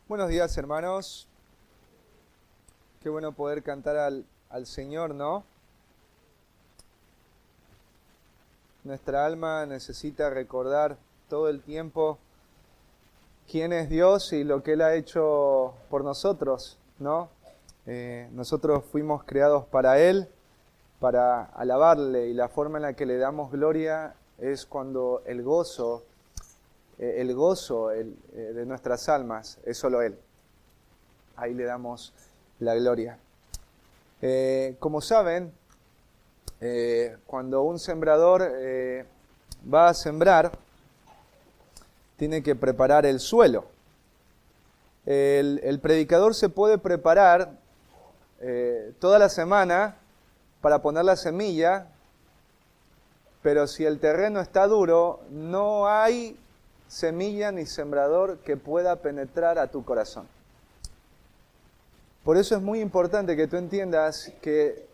Buenos días, hermanos. Qué bueno poder cantar al Señor, ¿no? Nuestra alma necesita recordar todo el tiempo quién es Dios y lo que Él ha hecho por nosotros, ¿no? Nosotros fuimos creados para Él, para alabarle, y la forma en la que le damos gloria es cuando el gozo de nuestras almas es solo Él. Ahí le damos la gloria. Como saben, cuando un sembrador va a sembrar, tiene que preparar el suelo. El predicador se puede preparar toda la semana para poner la semilla, pero si el terreno está duro, no hay semilla ni sembrador que pueda penetrar a tu corazón. Por eso es muy importante que tú entiendas que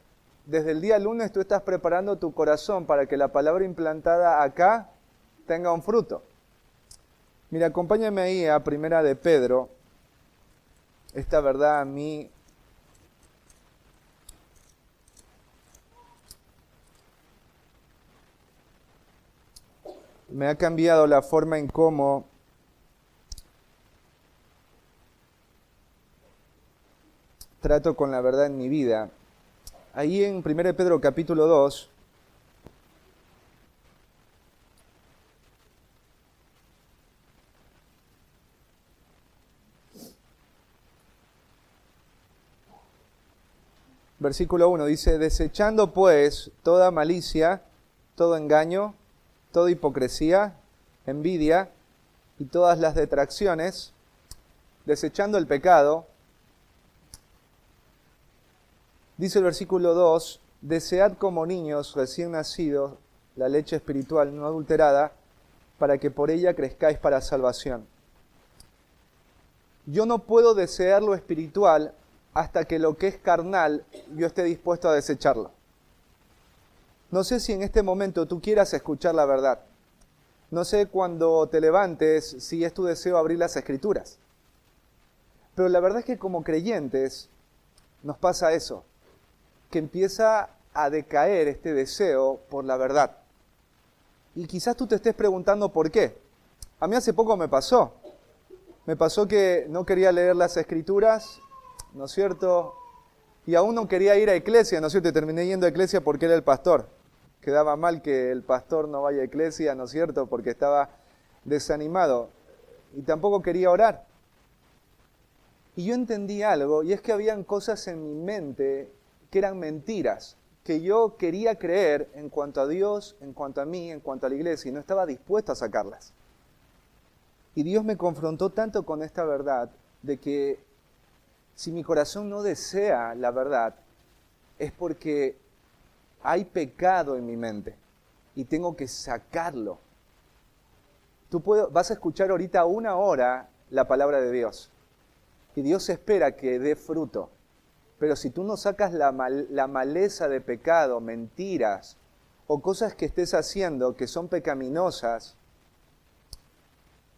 desde el día lunes tú estás preparando tu corazón para que la palabra implantada acá tenga un fruto. Mira, acompáñame ahí a Primera de Pedro. Esta verdad a mí me ha cambiado la forma en cómo trato con la verdad en mi vida. Ahí en 1 de Pedro capítulo 2, versículo 1, dice: desechando pues toda malicia, todo engaño, toda hipocresía, envidia y todas las detracciones, desechando el pecado. Dice el versículo 2, desead como niños recién nacidos la leche espiritual no adulterada, para que por ella crezcáis para salvación. Yo no puedo desear lo espiritual hasta que lo que es carnal yo esté dispuesto a desecharlo. No sé si en este momento tú quieras escuchar la verdad. No sé cuando te levantes si es tu deseo abrir las Escrituras. Pero la verdad es que como creyentes nos pasa eso, que empieza a decaer este deseo por la verdad. Y quizás tú te estés preguntando por qué. A mí hace poco me pasó. Me pasó que no quería leer las Escrituras, ¿no es cierto? Y aún no quería ir a iglesia, ¿no es cierto? Y terminé yendo a iglesia porque era el pastor. Quedaba mal que el pastor no vaya a iglesia, ¿no es cierto? Porque estaba desanimado. Y tampoco quería orar. Y yo entendí algo, y es que habían cosas en mi mente que eran mentiras, que yo quería creer en cuanto a Dios, en cuanto a mí, en cuanto a la iglesia, y no estaba dispuesto a sacarlas. Y Dios me confrontó tanto con esta verdad de que si mi corazón no desea la verdad, es porque hay pecado en mi mente y tengo que sacarlo. Vas a escuchar ahorita 1 hora la palabra de Dios y Dios espera que dé fruto. Pero si tú no sacas la maleza de pecado, mentiras o cosas que estés haciendo que son pecaminosas,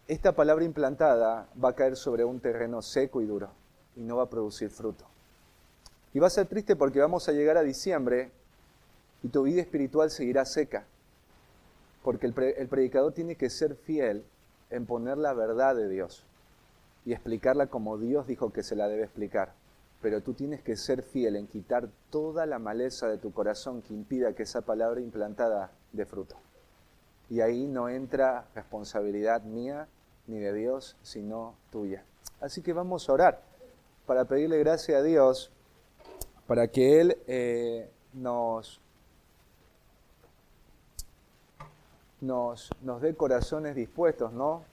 esta palabra implantada va a caer sobre un terreno seco y duro y no va a producir fruto. Y va a ser triste porque vamos a llegar a diciembre y tu vida espiritual seguirá seca. Porque el predicador tiene que ser fiel en poner la verdad de Dios y explicarla como Dios dijo que se la debe explicar. Pero tú tienes que ser fiel en quitar toda la maleza de tu corazón que impida que esa palabra implantada dé fruto. Y ahí no entra responsabilidad mía ni de Dios, sino tuya. Así que vamos a orar para pedirle gracia a Dios para que Él nos dé corazones dispuestos, ¿no?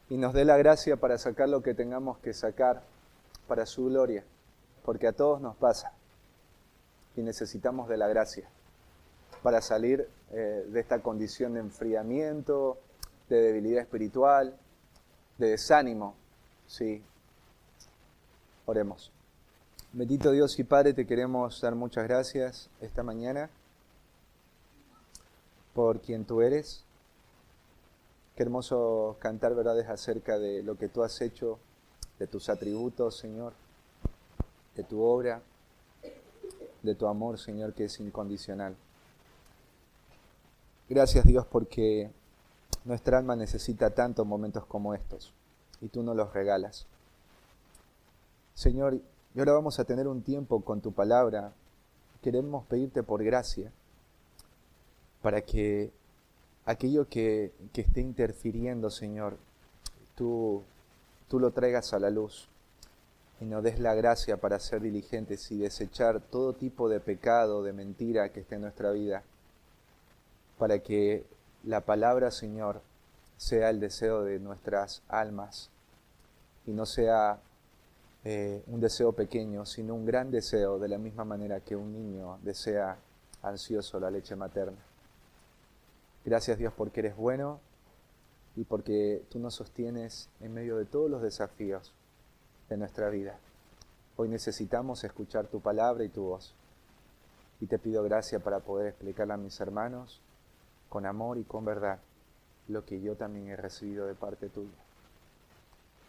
Y nos dé la gracia para sacar lo que tengamos que sacar para su gloria, porque a todos nos pasa y necesitamos de la gracia para salir de esta condición de enfriamiento, de debilidad espiritual, de desánimo. Sí. Oremos. Bendito Dios y Padre, te queremos dar muchas gracias esta mañana por quien tú eres. Qué hermoso cantar verdades acerca de lo que tú has hecho, de tus atributos, Señor, de tu obra, de tu amor, Señor, que es incondicional. Gracias, Dios, porque nuestra alma necesita tanto momentos como estos, y tú nos los regalas. Señor, y ahora vamos a tener un tiempo con tu palabra. Queremos pedirte por gracia, para que aquello que esté interfiriendo, Señor, tú lo traigas a la luz y nos des la gracia para ser diligentes y desechar todo tipo de pecado, de mentira que esté en nuestra vida, para que la palabra, Señor, sea el deseo de nuestras almas y no sea un deseo pequeño, sino un gran deseo, de la misma manera que un niño desea ansioso la leche materna. Gracias, Dios, porque eres bueno y porque tú nos sostienes en medio de todos los desafíos de nuestra vida. Hoy necesitamos escuchar tu palabra y tu voz. Y te pido gracia para poder explicarle a mis hermanos con amor y con verdad lo que yo también he recibido de parte tuya.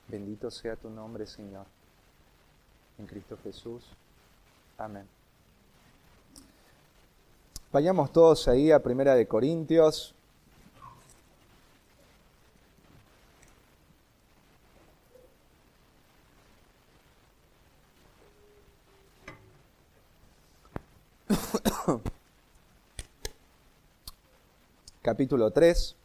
Bendito sea tu nombre, Señor. En Cristo Jesús. Amén. Vayamos todos ahí a 1 Corintios. Capítulo 3.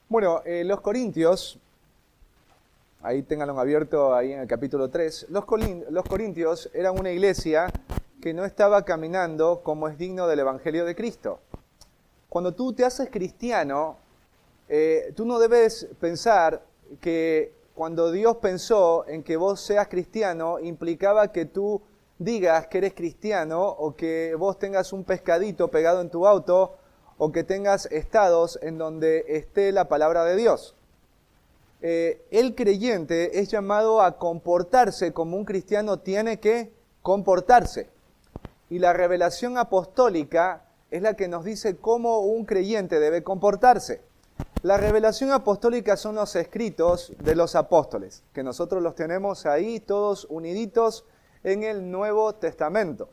Bueno, los Corintios, ahí ténganlo abierto ahí en el capítulo 3, los Corintios eran una iglesia que no estaba caminando como es digno del Evangelio de Cristo. Cuando tú te haces cristiano, tú no debes pensar que cuando Dios pensó en que vos seas cristiano, implicaba que tú digas que eres cristiano o que vos tengas un pescadito pegado en tu auto o que tengas estados en donde esté la palabra de Dios. El creyente es llamado a comportarse como un cristiano tiene que comportarse. Y la revelación apostólica es la que nos dice cómo un creyente debe comportarse. La revelación apostólica son los escritos de los apóstoles, que nosotros los tenemos ahí todos uniditos en el Nuevo Testamento.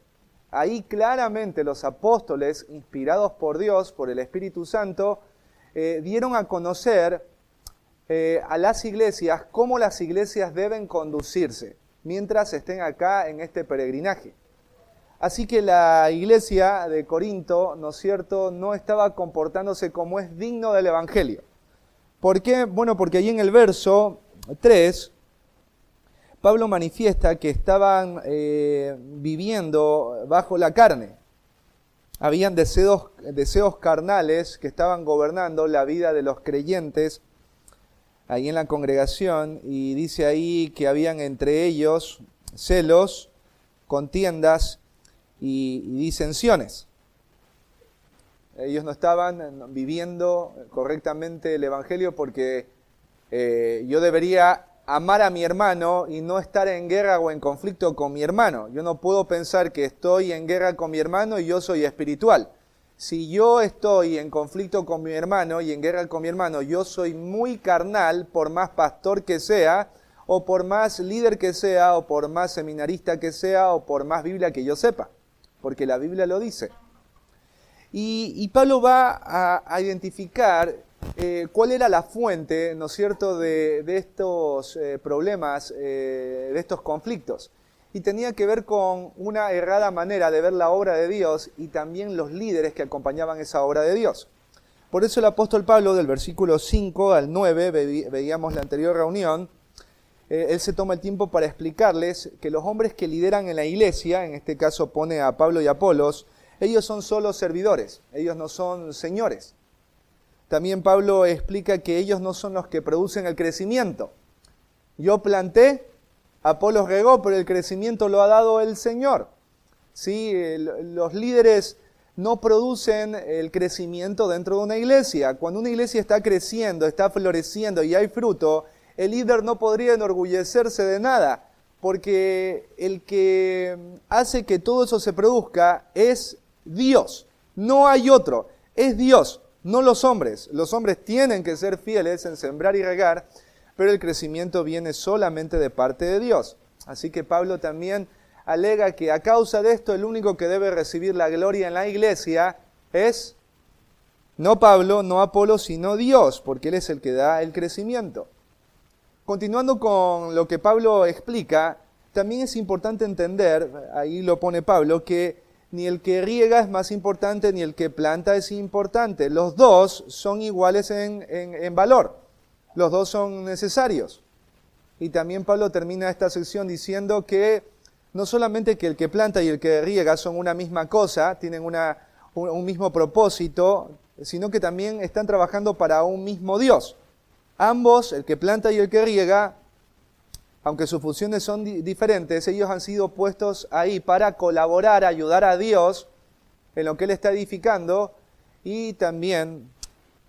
Ahí claramente los apóstoles, inspirados por Dios, por el Espíritu Santo, dieron a conocer a las iglesias cómo las iglesias deben conducirse mientras estén acá en este peregrinaje. Así que la iglesia de Corinto, ¿no es cierto?, no estaba comportándose como es digno del Evangelio. ¿Por qué? Bueno, porque ahí en el verso 3, Pablo manifiesta que estaban viviendo bajo la carne. Habían deseos carnales que estaban gobernando la vida de los creyentes ahí en la congregación, y dice ahí que habían entre ellos celos, contiendas y disensiones. Ellos no estaban viviendo correctamente el Evangelio porque yo debería amar a mi hermano y no estar en guerra o en conflicto con mi hermano. Yo no puedo pensar que estoy en guerra con mi hermano y yo soy espiritual. Si yo estoy en conflicto con mi hermano y en guerra con mi hermano, yo soy muy carnal, por más pastor que sea, o por más líder que sea, o por más seminarista que sea, o por más Biblia que yo sepa, porque la Biblia lo dice. Y Pablo va a identificar cuál era la fuente, ¿no es cierto?, de estos problemas, de estos conflictos. Y tenía que ver con una errada manera de ver la obra de Dios y también los líderes que acompañaban esa obra de Dios. Por eso el apóstol Pablo, del versículo 5 al 9, veíamos la anterior reunión, él se toma el tiempo para explicarles que los hombres que lideran en la iglesia, en este caso pone a Pablo y a Apolos, ellos son solo servidores, ellos no son señores. También Pablo explica que ellos no son los que producen el crecimiento. Yo planté, Apolos regó, pero el crecimiento lo ha dado el Señor. ¿Sí? Los líderes no producen el crecimiento dentro de una iglesia. Cuando una iglesia está creciendo, está floreciendo y hay fruto, el líder no podría enorgullecerse de nada, porque el que hace que todo eso se produzca es Dios. No hay otro. Es Dios, no los hombres. Los hombres tienen que ser fieles en sembrar y regar, pero el crecimiento viene solamente de parte de Dios. Así que Pablo también alega que a causa de esto el único que debe recibir la gloria en la iglesia es no Pablo, no Apolo, sino Dios, porque Él es el que da el crecimiento. Continuando con lo que Pablo explica, también es importante entender, ahí lo pone Pablo, que ni el que riega es más importante, ni el que planta es importante. Los dos son iguales en valor. Los dos son necesarios. Y también Pablo termina esta sección diciendo que no solamente que el que planta y el que riega son una misma cosa, tienen un mismo propósito, sino que también están trabajando para un mismo Dios. Ambos, el que planta y el que riega, aunque sus funciones son diferentes, ellos han sido puestos ahí para colaborar, ayudar a Dios en lo que Él está edificando, y también,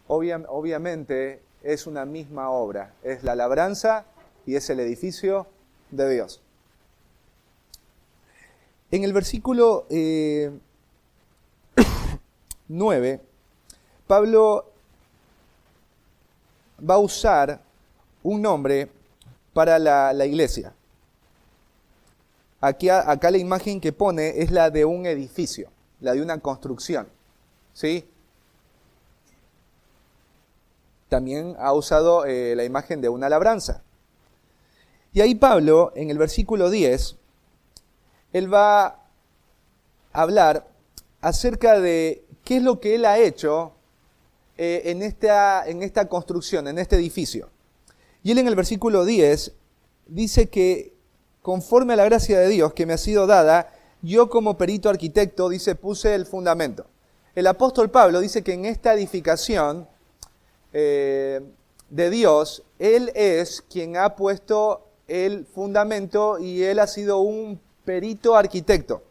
obviamente, es una misma obra. Es la labranza y es el edificio de Dios. En el versículo 9, Pablo va a usar un nombre para la iglesia. Acá la imagen que pone es la de un edificio, la de una construcción, ¿sí? También ha usado la imagen de una labranza. Y ahí Pablo, en el versículo 10, él va a hablar acerca de qué es lo que él ha hecho en esta construcción, en este edificio. Y él en el versículo 10 dice que conforme a la gracia de Dios que me ha sido dada, yo como perito arquitecto, dice, puse el fundamento. El apóstol Pablo dice que en esta edificación de Dios, él es quien ha puesto el fundamento y él ha sido un perito arquitecto.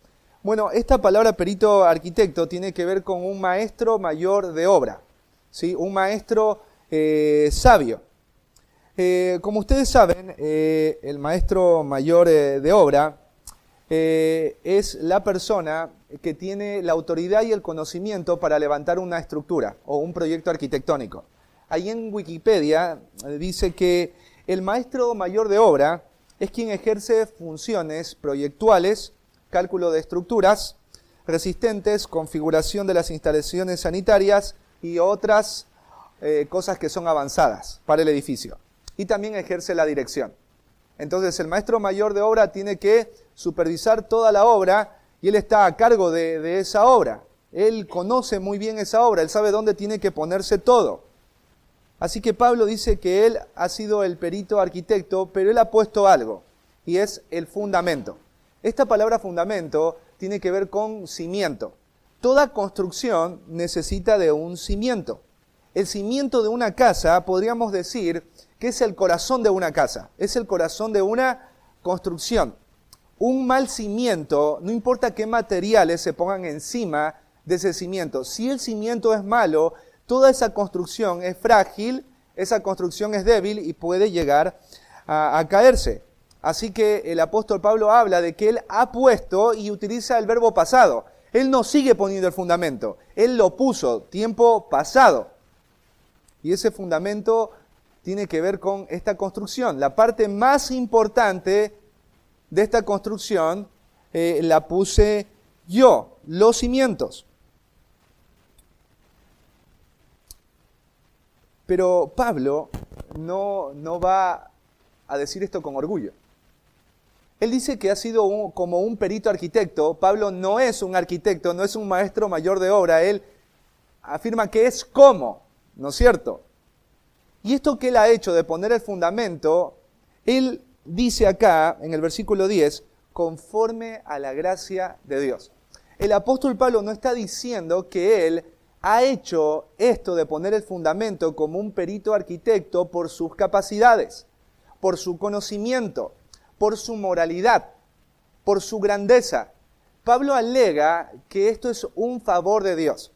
Bueno, esta palabra perito arquitecto tiene que ver con un maestro mayor de obra, ¿sí? Un maestro sabio. Como ustedes saben, el maestro mayor de obra es la persona que tiene la autoridad y el conocimiento para levantar una estructura o un proyecto arquitectónico. Ahí en Wikipedia dice que el maestro mayor de obra es quien ejerce funciones proyectuales, cálculo de estructuras resistentes, configuración de las instalaciones sanitarias y otras cosas que son avanzadas para el edificio. Y también ejerce la dirección. Entonces el maestro mayor de obra tiene que supervisar toda la obra y él está a cargo de esa obra. Él conoce muy bien esa obra, él sabe dónde tiene que ponerse todo. Así que Pablo dice que él ha sido el perito arquitecto, pero él ha puesto algo, y es el fundamento. Esta palabra fundamento tiene que ver con cimiento. Toda construcción necesita de un cimiento. El cimiento de una casa, podríamos decir, que es el corazón de una casa, es el corazón de una construcción. Un mal cimiento, no importa qué materiales se pongan encima de ese cimiento, si el cimiento es malo, toda esa construcción es frágil, esa construcción es débil y puede llegar a caerse. Así que el apóstol Pablo habla de que él ha puesto y utiliza el verbo pasado. Él no sigue poniendo el fundamento, él lo puso, tiempo pasado. Y ese fundamento tiene que ver con esta construcción. La parte más importante de esta construcción la puse yo, los cimientos. Pero Pablo no va a decir esto con orgullo. Él dice que ha sido como un perito arquitecto. Pablo no es un arquitecto, no es un maestro mayor de obra. Él afirma que es como, ¿no es cierto? Y esto que él ha hecho de poner el fundamento, él dice acá en el versículo 10, conforme a la gracia de Dios. El apóstol Pablo no está diciendo que él ha hecho esto de poner el fundamento como un perito arquitecto por sus capacidades, por su conocimiento, por su moralidad, por su grandeza. Pablo alega que esto es un favor de Dios.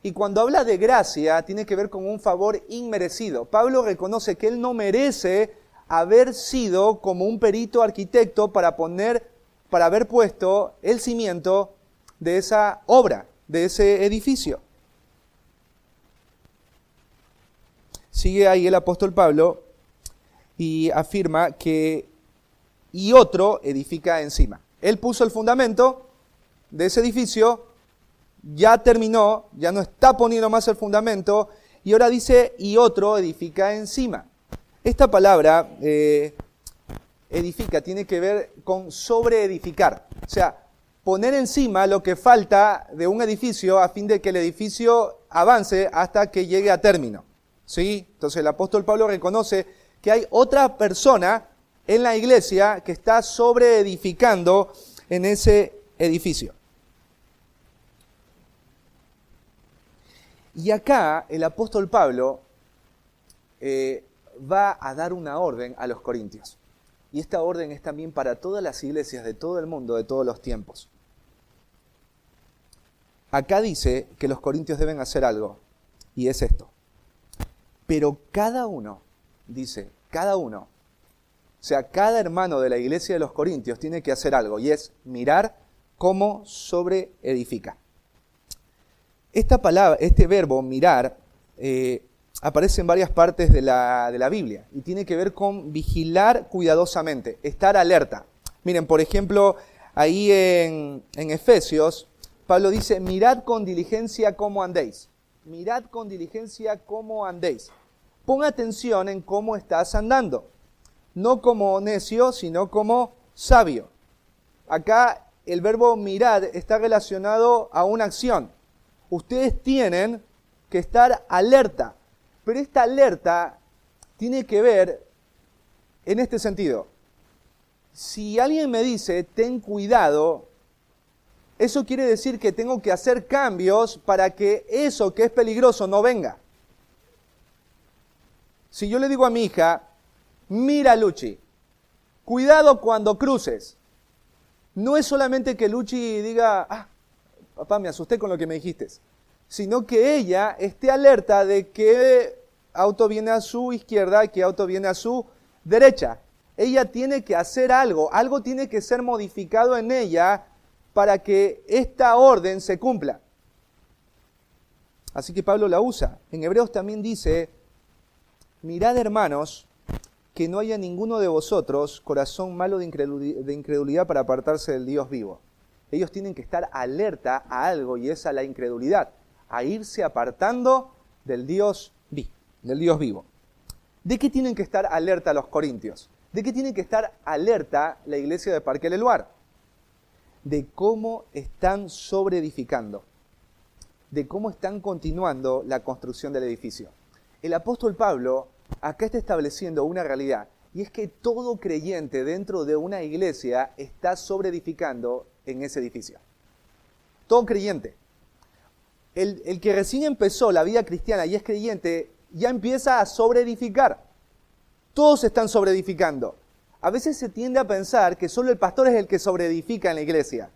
Y cuando habla de gracia, tiene que ver con un favor inmerecido. Pablo reconoce que él no merece haber sido como un perito arquitecto para haber puesto el cimiento de esa obra, de ese edificio. Sigue ahí el apóstol Pablo y afirma que y otro edifica encima. Él puso el fundamento de ese edificio, ya terminó, ya no está poniendo más el fundamento, y ahora dice, y otro edifica encima. Esta palabra, edifica, tiene que ver con sobreedificar. O sea, poner encima lo que falta de un edificio a fin de que el edificio avance hasta que llegue a término. ¿Sí? Entonces el apóstol Pablo reconoce que hay otra persona en la iglesia que está sobreedificando en ese edificio. Y acá el apóstol Pablo va a dar una orden a los corintios. Y esta orden es también para todas las iglesias de todo el mundo, de todos los tiempos. Acá dice que los corintios deben hacer algo, y es esto. Pero cada uno, dice, cada uno, o sea, cada hermano de la iglesia de los corintios tiene que hacer algo, y es mirar cómo sobreedifica. Esta palabra, este verbo mirar, aparece en varias partes de la Biblia y tiene que ver con vigilar cuidadosamente, estar alerta. Miren, por ejemplo, ahí en Efesios, Pablo dice, mirad con diligencia cómo andéis. Mirad con diligencia cómo andéis. Pon atención en cómo estás andando. No como necio, sino como sabio. Acá el verbo mirar está relacionado a una acción. Ustedes tienen que estar alerta. Pero esta alerta tiene que ver en este sentido. Si alguien me dice, ten cuidado, eso quiere decir que tengo que hacer cambios para que eso que es peligroso no venga. Si yo le digo a mi hija, mira Luchi, cuidado cuando cruces. No es solamente que Luchi diga, papá, me asusté con lo que me dijiste, sino que ella esté alerta de qué auto viene a su izquierda y qué auto viene a su derecha. Ella tiene que hacer algo tiene que ser modificado en ella para que esta orden se cumpla. Así que Pablo la usa. En Hebreos también dice, mirad hermanos, que no haya ninguno de vosotros corazón malo de incredulidad para apartarse del Dios vivo. Ellos tienen que estar alerta a algo y es a la incredulidad, a irse apartando del Dios vivo. ¿De qué tienen que estar alerta los corintios? ¿De qué tienen que estar alerta la iglesia de Parque El Eluar? De cómo están sobreedificando, de cómo están continuando la construcción del edificio. El apóstol Pablo acá está estableciendo una realidad, y es que todo creyente dentro de una iglesia está sobreedificando en ese edificio. Todo creyente. El que recién empezó la vida cristiana y es creyente, ya empieza a sobreedificar. Todos están sobreedificando. A veces se tiende a pensar que solo el pastor es el que sobreedifica en la iglesia.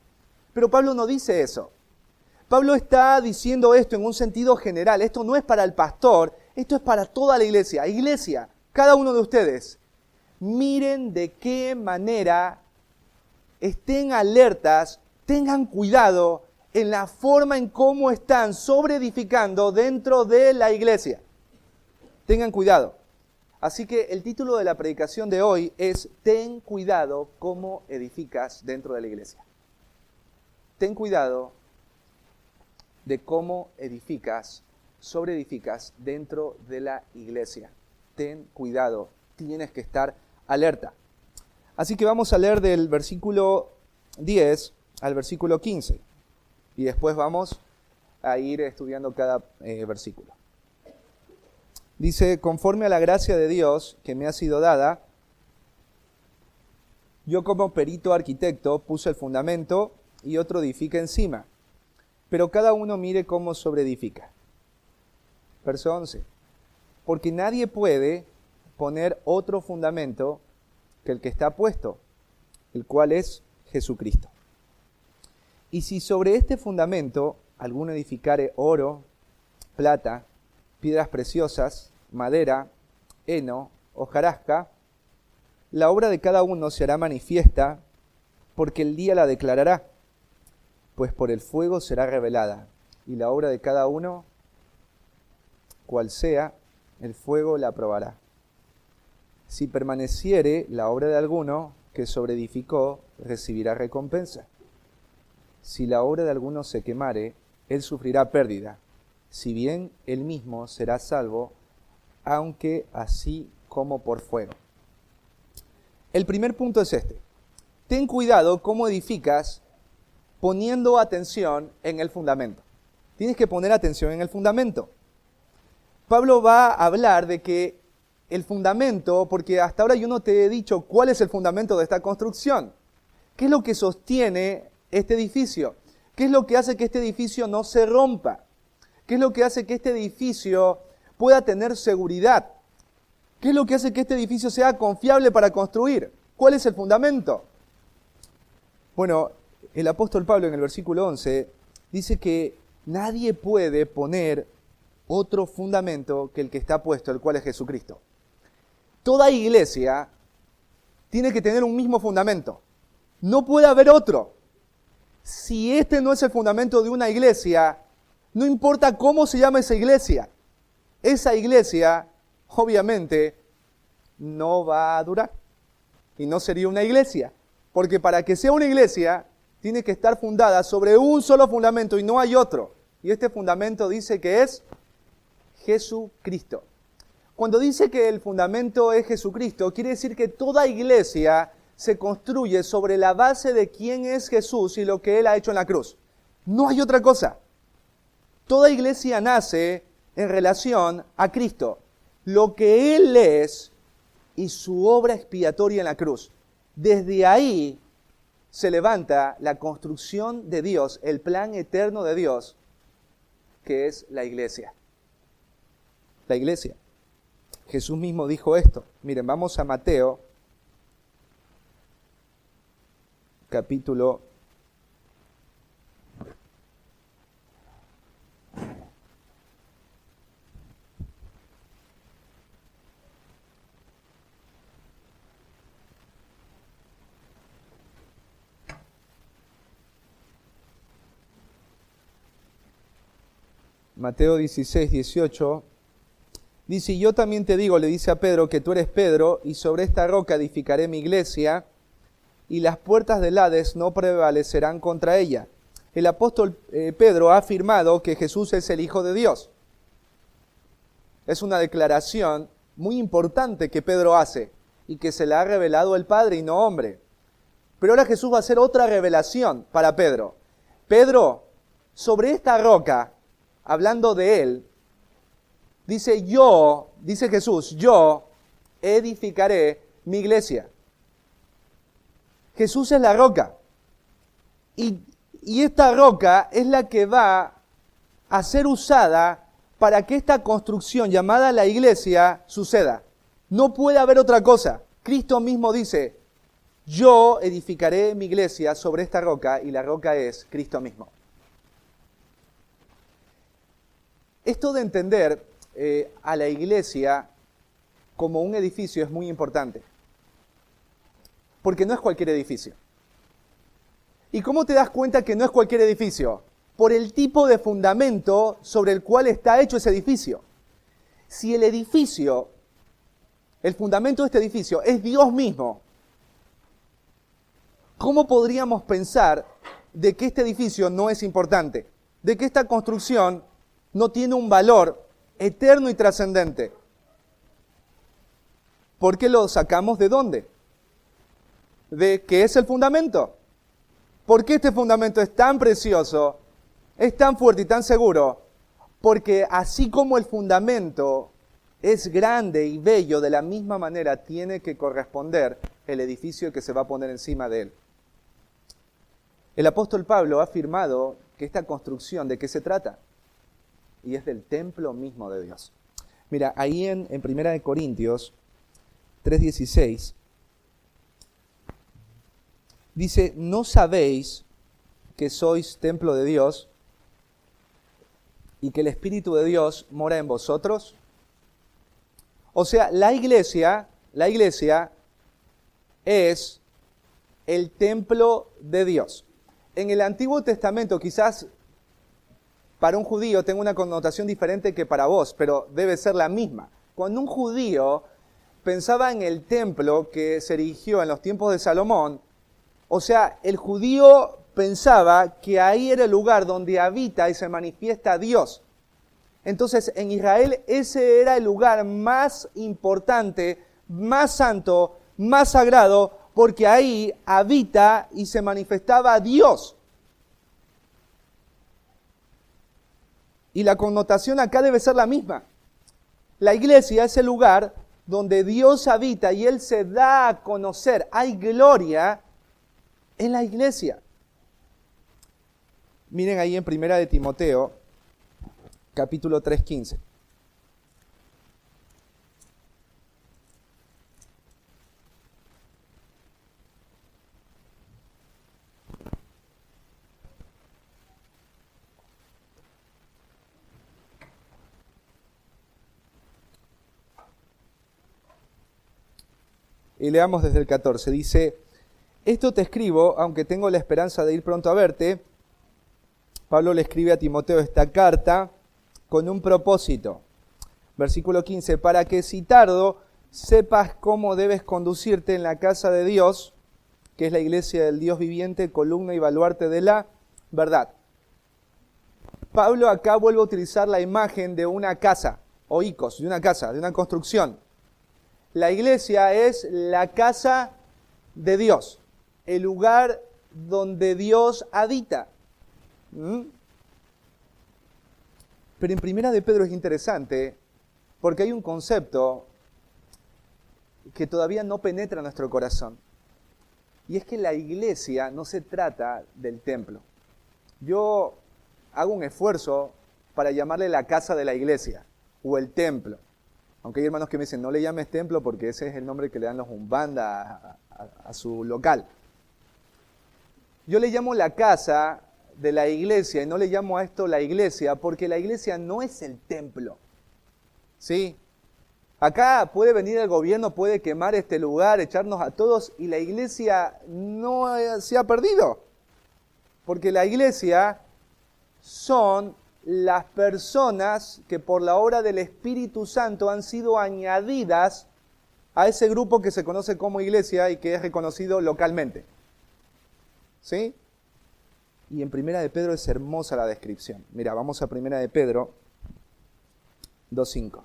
Pero Pablo no dice eso. Pablo está diciendo esto en un sentido general. Esto no es para el pastor, esto es para toda la iglesia. Iglesia, cada uno de ustedes, miren de qué manera estén alertas, tengan cuidado en la forma en cómo están sobreedificando dentro de la iglesia. Tengan cuidado. Así que el título de la predicación de hoy es Ten cuidado cómo edificas dentro de la iglesia. Ten cuidado de cómo edificas, sobreedificas dentro de la iglesia. Ten cuidado, tienes que estar alerta. Así que vamos a leer del versículo 10 al versículo 15 y después vamos a ir estudiando cada versículo. Dice, conforme a la gracia de Dios que me ha sido dada, yo como perito arquitecto puse el fundamento y otro edifica encima, pero cada uno mire cómo sobreedifica. Verso 11. Porque nadie puede poner otro fundamento que el que está puesto, el cual es Jesucristo. Y si sobre este fundamento alguno edificare oro, plata, piedras preciosas, madera, heno, hojarasca, la obra de cada uno se hará manifiesta, porque el día la declarará, pues por el fuego será revelada, y la obra de cada uno, cual sea, el fuego la probará. Si permaneciere la obra de alguno que sobreedificó, recibirá recompensa. Si la obra de alguno se quemare, él sufrirá pérdida, si bien él mismo será salvo, aunque así como por fuego. El primer punto es este. Ten cuidado cómo edificas poniendo atención en el fundamento. Tienes que poner atención en el fundamento. Pablo va a hablar de que el fundamento, porque hasta ahora yo no te he dicho cuál es el fundamento de esta construcción. ¿Qué es lo que sostiene este edificio? ¿Qué es lo que hace que este edificio no se rompa? ¿Qué es lo que hace que este edificio pueda tener seguridad? ¿Qué es lo que hace que este edificio sea confiable para construir? ¿Cuál es el fundamento? Bueno, el apóstol Pablo en el versículo 11 dice que nadie puede poner otro fundamento que el que está puesto, el cual es Jesucristo. Toda iglesia tiene que tener un mismo fundamento. No puede haber otro. Si este no es el fundamento de una iglesia, no importa cómo se llama esa iglesia obviamente no va a durar. Y no sería una iglesia. Porque para que sea una iglesia, tiene que estar fundada sobre un solo fundamento y no hay otro. Y este fundamento dice que es Jesucristo. Cuando dice que el fundamento es Jesucristo, quiere decir que toda iglesia se construye sobre la base de quién es Jesús y lo que Él ha hecho en la cruz. No hay otra cosa. Toda iglesia nace en relación a Cristo, lo que Él es y su obra expiatoria en la cruz. Desde ahí se levanta la construcción de Dios, el plan eterno de Dios, que es la iglesia. La iglesia. Jesús mismo dijo esto. Miren, vamos a Mateo, capítulo 16, 18, dice, yo también te digo, le dice a Pedro, que tú eres Pedro, y sobre esta roca edificaré mi iglesia, y las puertas del Hades no prevalecerán contra ella. El apóstol Pedro ha afirmado que Jesús es el Hijo de Dios. Es una declaración muy importante que Pedro hace, y que se le ha revelado el Padre y no hombre. Pero ahora Jesús va a hacer otra revelación para Pedro. Pedro, sobre esta roca, hablando de él, dice Jesús, yo edificaré mi iglesia. Jesús es la roca. Y esta roca es la que va a ser usada para que esta construcción llamada la iglesia suceda. No puede haber otra cosa. Cristo mismo dice, yo edificaré mi iglesia sobre esta roca, y la roca es Cristo mismo. Esto de entender a la iglesia como un edificio es muy importante. Porque no es cualquier edificio. ¿Y cómo te das cuenta que no es cualquier edificio? Por el tipo de fundamento sobre el cual está hecho ese edificio. Si el fundamento de este edificio es Dios mismo, ¿cómo podríamos pensar de que este edificio no es importante? De que esta construcción no tiene un valor eterno y trascendente. ¿Por qué lo sacamos de dónde? ¿De qué es el fundamento? ¿Por qué este fundamento es tan precioso, es tan fuerte y tan seguro? Porque así como el fundamento es grande y bello, de la misma manera tiene que corresponder el edificio que se va a poner encima de él. El apóstol Pablo ha afirmado que esta construcción, ¿de qué se trata? Y es del templo mismo de Dios. Mira, ahí en 1 Corintios 3:16, dice, ¿no sabéis que sois templo de Dios y que el Espíritu de Dios mora en vosotros? O sea, la iglesia es el templo de Dios. En el Antiguo Testamento, quizás para un judío tenga una connotación diferente que para vos, pero debe ser la misma. Cuando un judío pensaba en el templo que se erigió en los tiempos de Salomón, o sea, el judío pensaba que ahí era el lugar donde habita y se manifiesta Dios. Entonces, en Israel ese era el lugar más importante, más santo, más sagrado, porque ahí habita y se manifestaba Dios. Y la connotación acá debe ser la misma. La iglesia es el lugar donde Dios habita y Él se da a conocer. Hay gloria en la iglesia. Miren ahí en 1 de Timoteo, capítulo 3:15. Y leamos desde el 14. Dice, esto te escribo, aunque tengo la esperanza de ir pronto a verte. Pablo le escribe a Timoteo esta carta con un propósito. Versículo 15, para que si tardo sepas cómo debes conducirte en la casa de Dios, que es la iglesia del Dios viviente, columna y baluarte de la verdad. Pablo acá vuelve a utilizar la imagen de una casa, oikos, de una casa, de una construcción. La iglesia es la casa de Dios, el lugar donde Dios habita. Pero en 1 de Pedro es interesante porque hay un concepto que todavía no penetra en nuestro corazón. Y es que la iglesia no se trata del templo. Yo hago un esfuerzo para llamarle la casa de la iglesia o el templo. Aunque hay hermanos que me dicen, no le llames templo porque ese es el nombre que le dan los umbanda a su local. Yo le llamo la casa de la iglesia y no le llamo a esto la iglesia porque la iglesia no es el templo. ¿Sí? Acá puede venir el gobierno, puede quemar este lugar, echarnos a todos y la iglesia no se ha perdido. Porque la iglesia son las personas que por la obra del Espíritu Santo han sido añadidas a ese grupo que se conoce como iglesia y que es reconocido localmente. ¿Sí? Y en 1 de Pedro es hermosa la descripción. Mira, vamos a 1 de Pedro 2:5.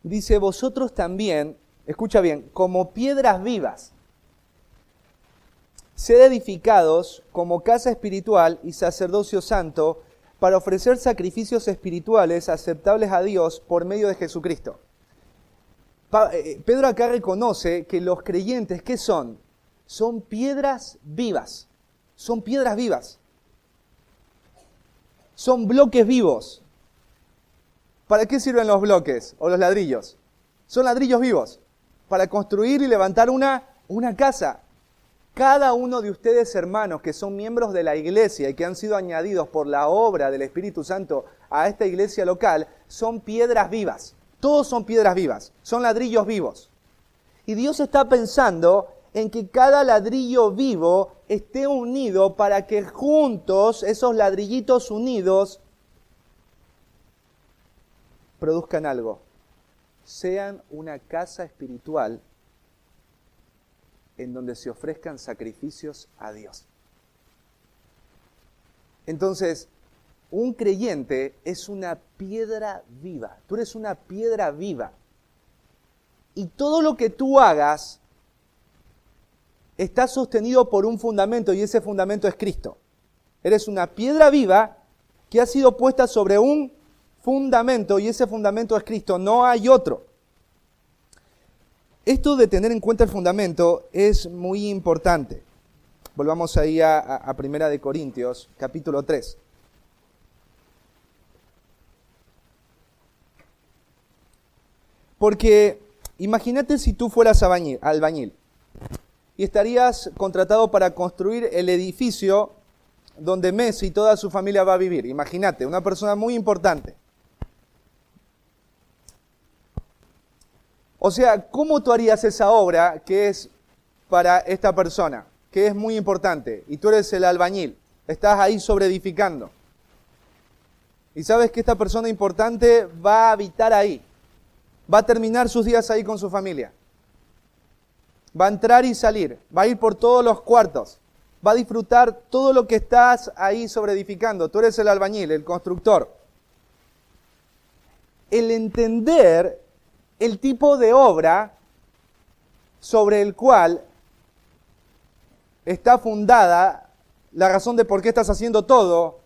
Dice, vosotros también, escucha bien, como piedras vivas, sed edificados como casa espiritual y sacerdocio santo para ofrecer sacrificios espirituales aceptables a Dios por medio de Jesucristo. Pedro acá reconoce que los creyentes, ¿qué son? Son piedras vivas. Son piedras vivas. Son bloques vivos. ¿Para qué sirven los bloques o los ladrillos? Son ladrillos vivos. Para construir y levantar una casa. Cada uno de ustedes, hermanos, que son miembros de la iglesia y que han sido añadidos por la obra del Espíritu Santo a esta iglesia local, son piedras vivas. Todos son piedras vivas, son ladrillos vivos. Y Dios está pensando en que cada ladrillo vivo esté unido para que juntos, esos ladrillitos unidos, produzcan algo. Sean una casa espiritual en donde se ofrezcan sacrificios a Dios. Entonces, un creyente es una piedra viva. Tú eres una piedra viva. Y todo lo que tú hagas está sostenido por un fundamento y ese fundamento es Cristo. Eres una piedra viva que ha sido puesta sobre un fundamento y ese fundamento es Cristo. No hay otro. Esto de tener en cuenta el fundamento es muy importante. Volvamos ahí a 1 de Corintios, capítulo 3. Porque imagínate si tú fueras albañil y estarías contratado para construir el edificio donde Messi y toda su familia va a vivir. Imagínate, una persona muy importante. O sea, ¿cómo tú harías esa obra que es para esta persona, que es muy importante? Y tú eres el albañil, estás ahí sobreedificando. Y sabes que esta persona importante va a habitar ahí, va a terminar sus días ahí con su familia. Va a entrar y salir, va a ir por todos los cuartos, va a disfrutar todo lo que estás ahí sobreedificando. Tú eres el albañil, el constructor. El entender el tipo de obra sobre el cual está fundada la razón de por qué estás haciendo todo,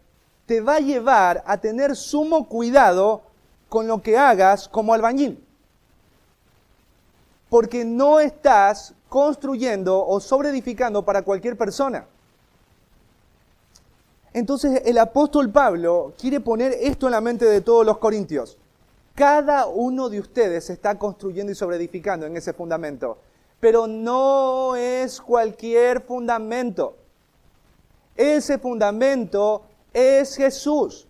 te va a llevar a tener sumo cuidado con lo que hagas como albañil. Porque no estás construyendo o sobreedificando para cualquier persona. Entonces el apóstol Pablo quiere poner esto en la mente de todos los corintios. Cada uno de ustedes está construyendo y sobreedificando en ese fundamento. Pero no es cualquier fundamento. Ese fundamento es Jesús.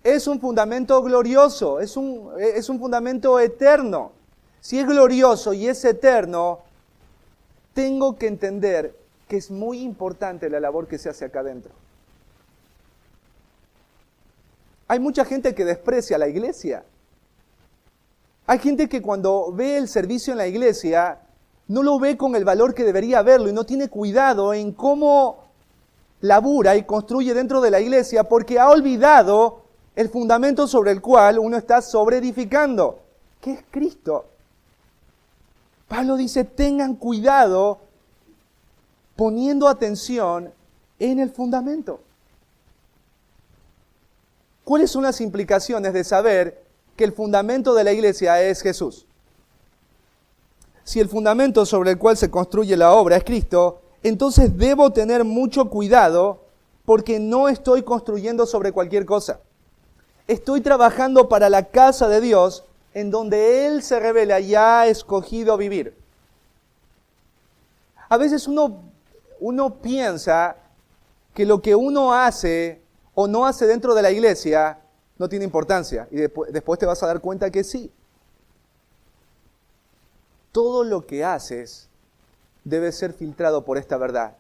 Es un fundamento glorioso, es un fundamento eterno. Si es glorioso y es eterno, tengo que entender que es muy importante la labor que se hace acá adentro. Hay mucha gente que desprecia la iglesia. Hay gente que cuando ve el servicio en la iglesia, no lo ve con el valor que debería verlo y no tiene cuidado en cómo labura y construye dentro de la iglesia porque ha olvidado el fundamento sobre el cual uno está sobreedificando, que es Cristo. Pablo dice, tengan cuidado poniendo atención en el fundamento. ¿Cuáles son las implicaciones de saber que el fundamento de la iglesia es Jesús? Si el fundamento sobre el cual se construye la obra es Cristo, entonces debo tener mucho cuidado porque no estoy construyendo sobre cualquier cosa. Estoy trabajando para la casa de Dios en donde Él se revela y ha escogido vivir. A veces uno piensa que lo que uno hace o no hace dentro de la iglesia no tiene importancia. Y después te vas a dar cuenta que sí. Todo lo que haces debe ser filtrado por esta verdad.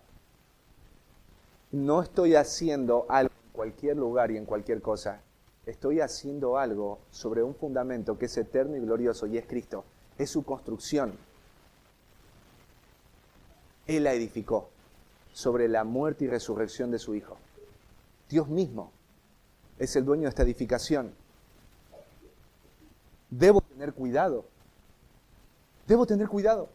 No estoy haciendo algo en cualquier lugar y en cualquier cosa. Estoy haciendo algo sobre un fundamento que es eterno y glorioso y es Cristo. Es su construcción. Él la edificó sobre la muerte y resurrección de su Hijo. Dios mismo es el dueño de esta edificación. Debo tener cuidado. Debo tener cuidado.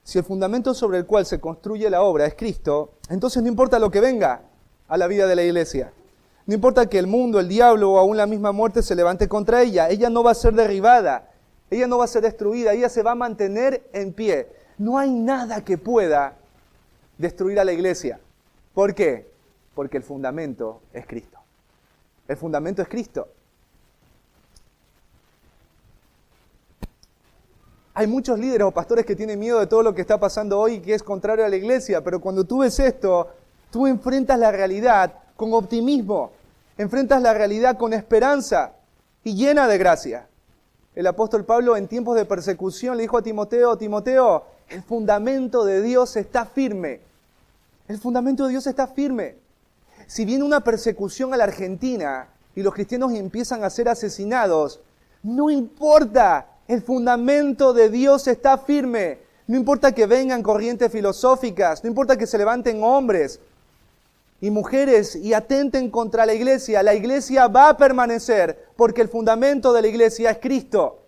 Si el fundamento sobre el cual se construye la obra es Cristo, entonces no importa lo que venga a la vida de la iglesia. No importa que el mundo, el diablo o aún la misma muerte se levante contra ella. Ella no va a ser derribada. Ella no va a ser destruida. Ella se va a mantener en pie. No hay nada que pueda destruir a la iglesia. ¿Por qué? Porque el fundamento es Cristo. El fundamento es Cristo. Hay muchos líderes o pastores que tienen miedo de todo lo que está pasando hoy y que es contrario a la iglesia, pero cuando tú ves esto, tú enfrentas la realidad con optimismo, enfrentas la realidad con esperanza y llena de gracia. El apóstol Pablo en tiempos de persecución le dijo a Timoteo, Timoteo, el fundamento de Dios está firme. El fundamento de Dios está firme. Si viene una persecución a la Argentina y los cristianos empiezan a ser asesinados, no importa, el fundamento de Dios está firme. No importa que vengan corrientes filosóficas, no importa que se levanten hombres y mujeres y atenten contra la iglesia va a permanecer porque el fundamento de la iglesia es Cristo.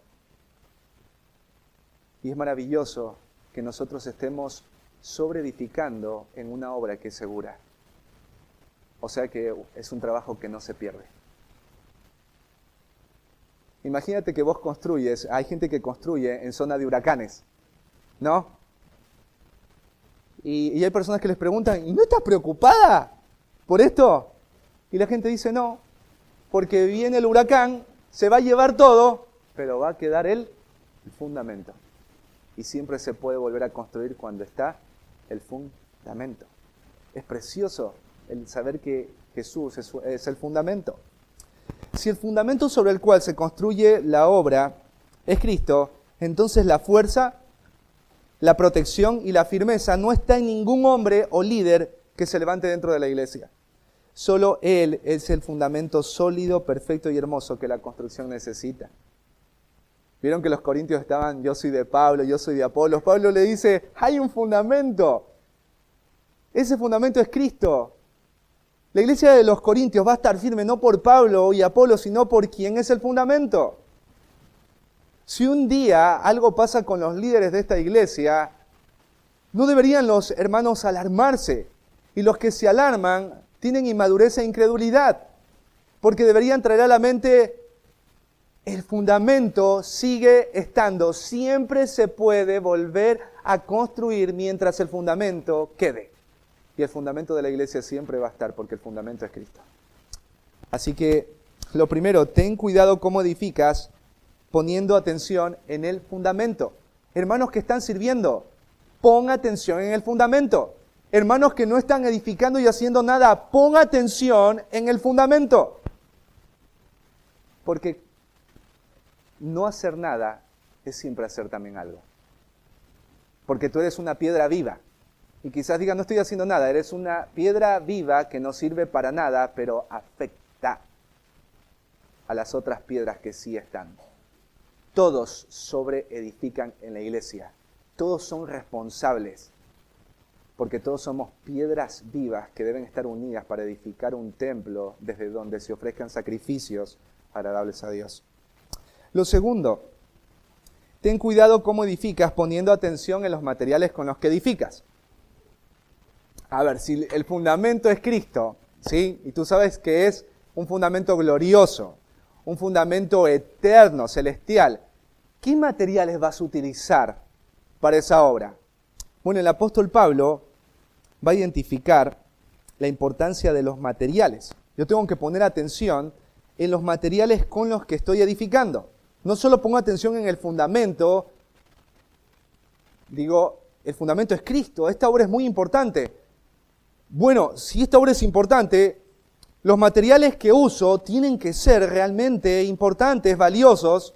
Y es maravilloso que nosotros estemos sobreedificando en una obra que es segura. O sea que es un trabajo que no se pierde. Imagínate que vos construyes, hay gente que construye en zona de huracanes, ¿no? Y hay personas que les preguntan, ¿y no estás preocupada por esto? Y la gente dice, no, porque viene el huracán, se va a llevar todo, pero va a quedar el fundamento. y siempre se puede volver a construir cuando está el fundamento. Es precioso el saber que Jesús es el fundamento. Si el fundamento sobre el cual se construye la obra es Cristo, entonces la fuerza, la protección y la firmeza no está en ningún hombre o líder que se levante dentro de la iglesia. Solo Él es el fundamento sólido, perfecto y hermoso que la construcción necesita. Vieron que los corintios estaban, yo soy de Pablo, yo soy de Apolos. Pablo le dice, hay un fundamento. Ese fundamento es Cristo. La iglesia de los corintios va a estar firme no por Pablo y Apolo, sino por quien es el fundamento. Si un día algo pasa con los líderes de esta iglesia, no deberían los hermanos alarmarse. Y los que se alarman tienen inmadurez e incredulidad, porque deberían traer a la mente, el fundamento sigue estando. Siempre se puede volver a construir mientras el fundamento quede. Y el fundamento de la iglesia siempre va a estar, porque el fundamento es Cristo. Así que, lo primero, ten cuidado cómo edificas, poniendo atención en el fundamento. Hermanos que están sirviendo, pon atención en el fundamento. Hermanos que no están edificando y haciendo nada, pon atención en el fundamento. Porque no hacer nada es siempre hacer también algo. Porque tú eres una piedra viva. Y quizás digas, no estoy haciendo nada, eres una piedra viva que no sirve para nada, pero afecta a las otras piedras que sí están. Todos sobreedifican en la iglesia. Todos son responsables. Porque todos somos piedras vivas que deben estar unidas para edificar un templo desde donde se ofrezcan sacrificios agradables a Dios. Lo segundo, ten cuidado cómo edificas poniendo atención en los materiales con los que edificas. A ver, si el fundamento es Cristo, ¿sí? Y tú sabes que es un fundamento glorioso, un fundamento eterno, celestial, ¿qué materiales vas a utilizar para esa obra? Bueno, el apóstol Pablo va a identificar la importancia de los materiales. Yo tengo que poner atención en los materiales con los que estoy edificando. No solo pongo atención en el fundamento, digo, el fundamento es Cristo, esta obra es muy importante. Bueno, si esta obra es importante, los materiales que uso tienen que ser realmente importantes, valiosos,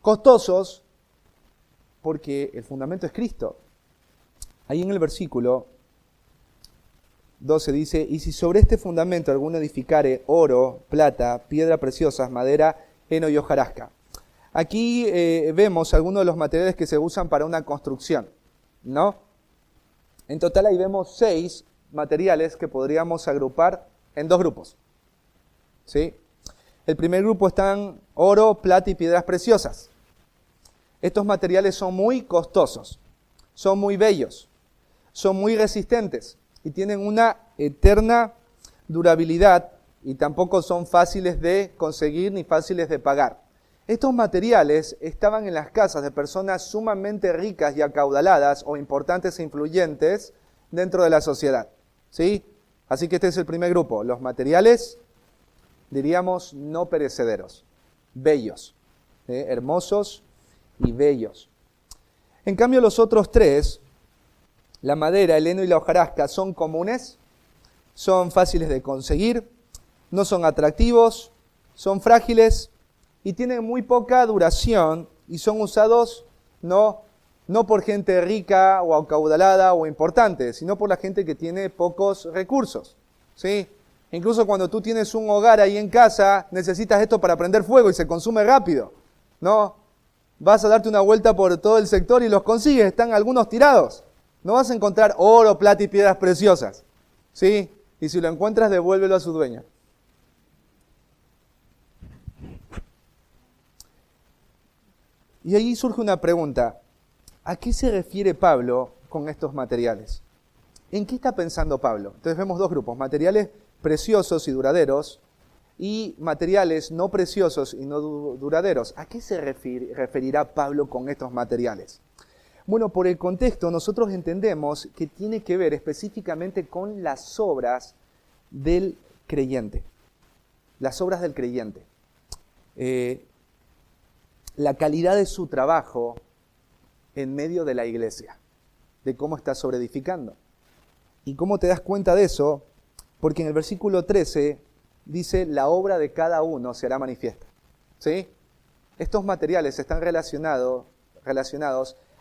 costosos, porque el fundamento es Cristo. Ahí en el versículo 12 dice, y si sobre este fundamento alguno edificare oro, plata, piedra preciosas, madera, heno y hojarasca. Aquí vemos algunos de los materiales que se usan para una construcción, ¿no? En total ahí vemos 6 materiales que podríamos agrupar en 2 grupos, ¿sí? El primer grupo están oro, plata y piedras preciosas. Estos materiales son muy costosos, son muy bellos, son muy resistentes y tienen una eterna durabilidad y tampoco son fáciles de conseguir ni fáciles de pagar. Estos materiales estaban en las casas de personas sumamente ricas y acaudaladas o importantes e influyentes dentro de la sociedad, ¿sí? Así que este es el primer grupo, los materiales, diríamos, no perecederos, bellos, hermosos y bellos. En cambio, los otros 3, la madera, el heno y la hojarasca, son comunes, son fáciles de conseguir, no son atractivos, son frágiles y tienen muy poca duración y son usados no por gente rica o acaudalada o importante, sino por la gente que tiene pocos recursos, ¿sí? Incluso cuando tú tienes un hogar ahí en casa, necesitas esto para prender fuego y se consume rápido, ¿no? Vas a darte una vuelta por todo el sector y los consigues, están algunos tirados. No vas a encontrar oro, plata y piedras preciosas, ¿sí? Y si lo encuentras, devuélvelo a su dueño. Y ahí surge una pregunta. ¿A qué se refiere Pablo con estos materiales? ¿En qué está pensando Pablo? Entonces vemos 2 grupos, materiales preciosos y duraderos y materiales no preciosos y no duraderos. ¿A qué se referirá Pablo con estos materiales? Bueno, por el contexto nosotros entendemos que tiene que ver específicamente con las obras del creyente. Las obras del creyente. La calidad de su trabajo en medio de la iglesia, de cómo está sobreedificando. ¿Y cómo te das cuenta de eso? Porque en el versículo 13 dice, la obra de cada uno será manifiesta. ¿Sí? Estos materiales están relacionados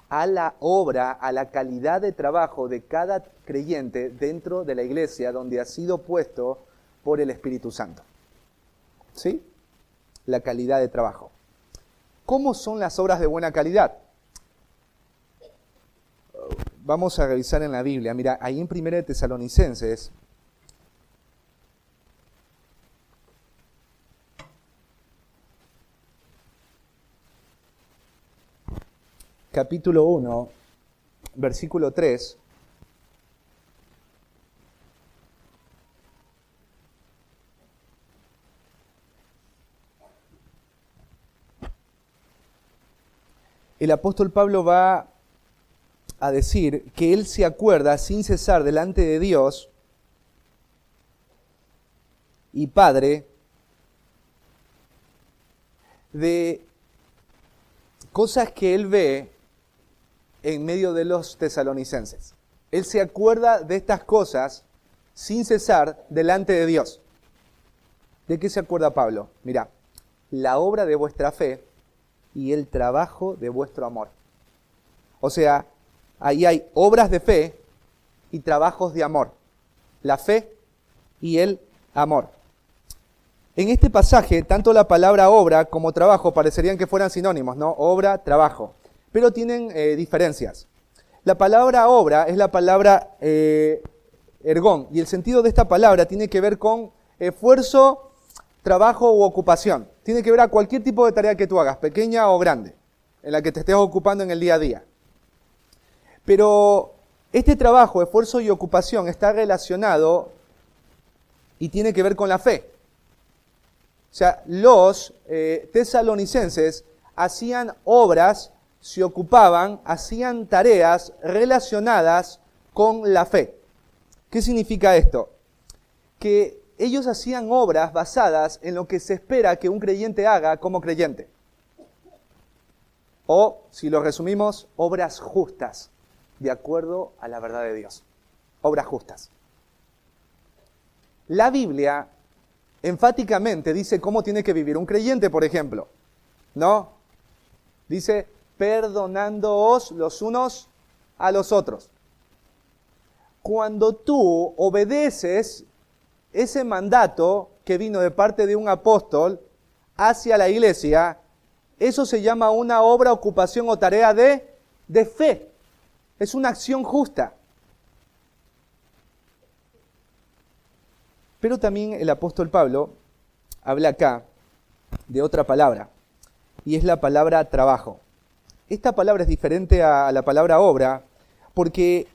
a la obra, a la calidad de trabajo de cada creyente dentro de la iglesia donde ha sido puesto por el Espíritu Santo. ¿Sí? La calidad de trabajo. ¿Cómo son las obras de buena calidad? Vamos a revisar en la Biblia. Mira, ahí en 1 de Tesalonicenses, capítulo 1, versículo 3. El apóstol Pablo va a decir que él se acuerda sin cesar delante de Dios y Padre de cosas que él ve en medio de los tesalonicenses. Él se acuerda de estas cosas sin cesar delante de Dios. ¿De qué se acuerda Pablo? Mira, la obra de vuestra fe y el trabajo de vuestro amor. O sea, ahí hay obras de fe y trabajos de amor. La fe y el amor. En este pasaje, tanto la palabra obra como trabajo parecerían que fueran sinónimos, ¿no? Obra, trabajo. Pero tienen diferencias. La palabra obra es la palabra ergón. Y el sentido de esta palabra tiene que ver con esfuerzo, trabajo u ocupación. Tiene que ver a cualquier tipo de tarea que tú hagas, pequeña o grande, en la que te estés ocupando en el día a día. Pero este trabajo, esfuerzo y ocupación está relacionado y tiene que ver con la fe. O sea, los tesalonicenses hacían obras, se ocupaban, hacían tareas relacionadas con la fe. ¿Qué significa esto? Que ellos hacían obras basadas en lo que se espera que un creyente haga como creyente. O, si lo resumimos, obras justas, de acuerdo a la verdad de Dios. Obras justas. La Biblia enfáticamente dice cómo tiene que vivir un creyente, por ejemplo. ¿No? Dice, perdonándoos los unos a los otros. Cuando tú obedeces ese mandato que vino de parte de un apóstol hacia la iglesia, eso se llama una obra, ocupación o tarea de fe. Es una acción justa. Pero también el apóstol Pablo habla acá de otra palabra, y es la palabra trabajo. Esta palabra es diferente a la palabra obra, porque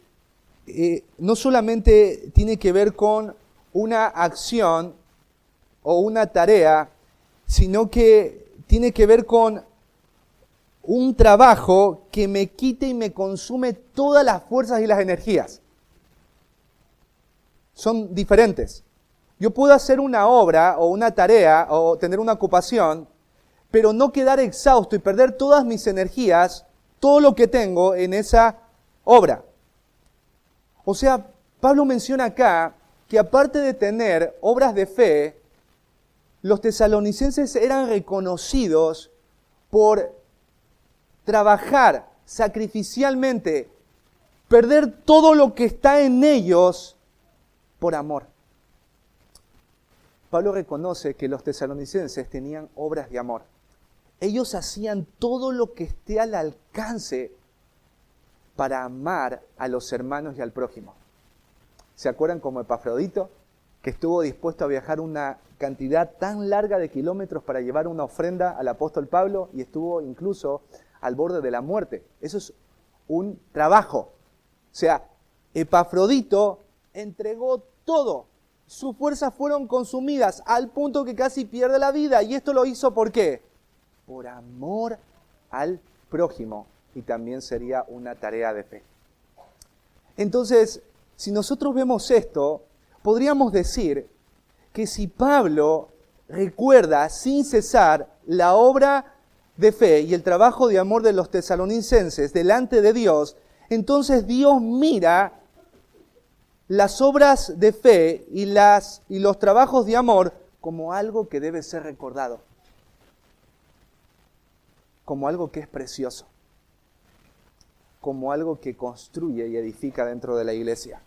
no solamente tiene que ver con una acción o una tarea, sino que tiene que ver con un trabajo que me quite y me consume todas las fuerzas y las energías. Son diferentes. Yo puedo hacer una obra o una tarea o tener una ocupación, pero no quedar exhausto y perder todas mis energías, todo lo que tengo en esa obra. O sea, Pablo menciona acá que aparte de tener obras de fe, los tesalonicenses eran reconocidos por trabajar sacrificialmente, perder todo lo que está en ellos por amor. Pablo reconoce que los tesalonicenses tenían obras de amor. Ellos hacían todo lo que esté al alcance para amar a los hermanos y al prójimo. ¿Se acuerdan como Epafrodito, que estuvo dispuesto a viajar una cantidad tan larga de kilómetros para llevar una ofrenda al apóstol Pablo y estuvo incluso al borde de la muerte? Eso es un trabajo. O sea, Epafrodito entregó todo. Sus fuerzas fueron consumidas al punto que casi pierde la vida. Y esto lo hizo ¿por qué? Por amor al prójimo. Y también sería una tarea de fe. Entonces, si nosotros vemos esto, podríamos decir que si Pablo recuerda sin cesar la obra de fe y el trabajo de amor de los tesalonicenses delante de Dios, entonces Dios mira las obras de fe y los trabajos de amor como algo que debe ser recordado, como algo que es precioso, como algo que construye y edifica dentro de la iglesia.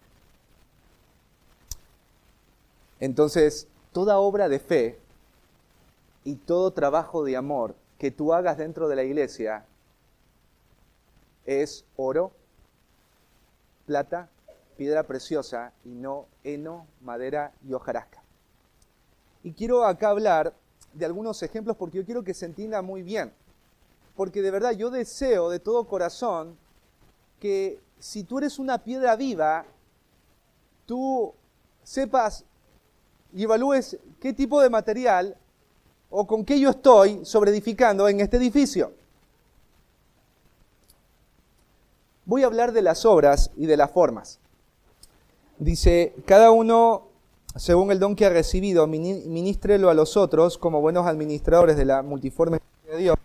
Entonces, toda obra de fe y todo trabajo de amor que tú hagas dentro de la iglesia es oro, plata, piedra preciosa y no heno, madera y hojarasca. Y quiero acá hablar de algunos ejemplos porque yo quiero que se entienda muy bien. Porque de verdad yo deseo de todo corazón que si tú eres una piedra viva, tú sepas y evalúes qué tipo de material o con qué yo estoy sobreedificando en este edificio. Voy a hablar de las obras y de las formas. Dice, cada uno, según el don que ha recibido, ministrelo a los otros como buenos administradores de la multiforme de Dios.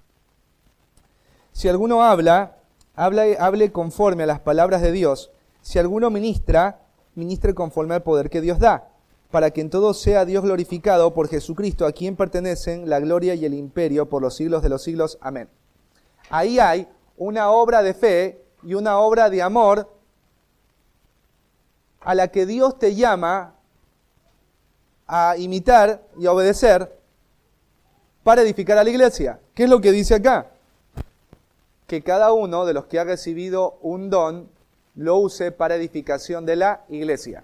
Si alguno hable conforme a las palabras de Dios. Si alguno ministre conforme al poder que Dios da, para que en todo sea Dios glorificado por Jesucristo, a quien pertenecen la gloria y el imperio por los siglos de los siglos. Amén. Ahí hay una obra de fe y una obra de amor a la que Dios te llama a imitar y a obedecer para edificar a la iglesia. ¿Qué es lo que dice acá? Que cada uno de los que ha recibido un don lo use para edificación de la iglesia.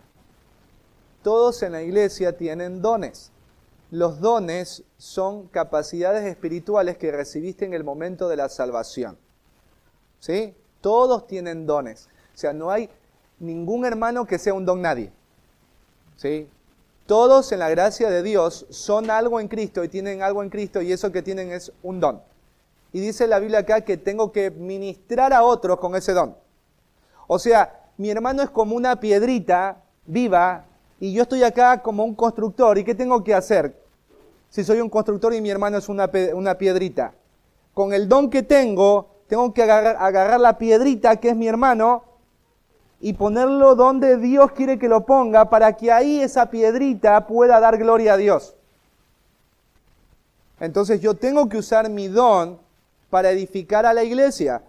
Todos en la iglesia tienen dones. Los dones son capacidades espirituales que recibiste en el momento de la salvación. ¿Sí? Todos tienen dones. O sea, no hay ningún hermano que sea un don nadie. ¿Sí? Todos en la gracia de Dios son algo en Cristo y tienen algo en Cristo y eso que tienen es un don. Y dice la Biblia acá que tengo que ministrar a otros con ese don. O sea, mi hermano es como una piedrita viva y yo estoy acá como un constructor. ¿Y qué tengo que hacer? Si soy un constructor y mi hermano es una piedrita. Con el don que tengo que agarrar la piedrita que es mi hermano y ponerlo donde Dios quiere que lo ponga para que ahí esa piedrita pueda dar gloria a Dios. Entonces yo tengo que usar mi don para edificar a la iglesia.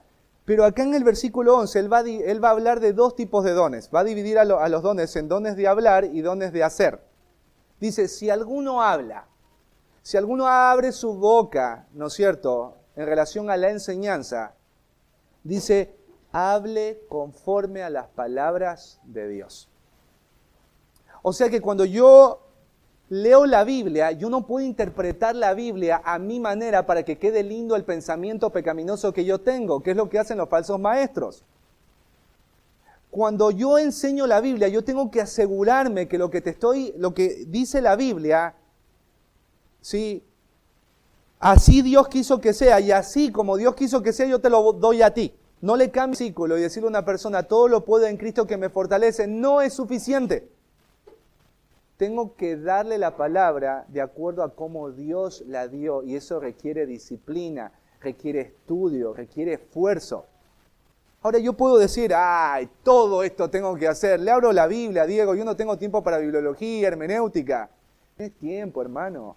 Pero acá en el versículo 11 él va a hablar de dos tipos de dones. Va a dividir a los dones en dones de hablar y dones de hacer. Dice, si alguno habla, si alguno abre su boca, ¿no es cierto?, en relación a la enseñanza, dice, hable conforme a las palabras de Dios. O sea que cuando yo leo la Biblia, yo no puedo interpretar la Biblia a mi manera para que quede lindo el pensamiento pecaminoso que yo tengo, que es lo que hacen los falsos maestros. Cuando yo enseño la Biblia, yo tengo que asegurarme que lo que dice la Biblia, ¿sí?, así Dios quiso que sea, y así como Dios quiso que sea, yo te lo doy a ti. No le cambie el versículo y decirle a una persona, todo lo puedo en Cristo que me fortalece, no es suficiente. Tengo que darle la palabra de acuerdo a cómo Dios la dio, y eso requiere disciplina, requiere estudio, requiere esfuerzo. Ahora yo puedo decir, ay, todo esto tengo que hacer, le abro la Biblia, Diego, yo no tengo tiempo para bibliología, hermenéutica. Tienes tiempo, hermano.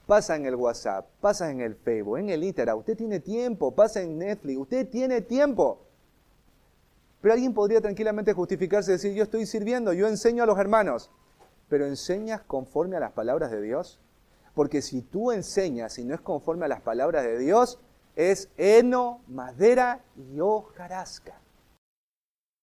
Pasa en el WhatsApp, pasa en el Facebook, en el Instagram. Usted tiene tiempo, pasa en Netflix. Usted tiene tiempo. Pero alguien podría tranquilamente justificarse y decir, yo estoy sirviendo, yo enseño a los hermanos. Pero ¿enseñas conforme a las palabras de Dios? Porque si tú enseñas y no es conforme a las palabras de Dios, es heno, madera y hojarasca.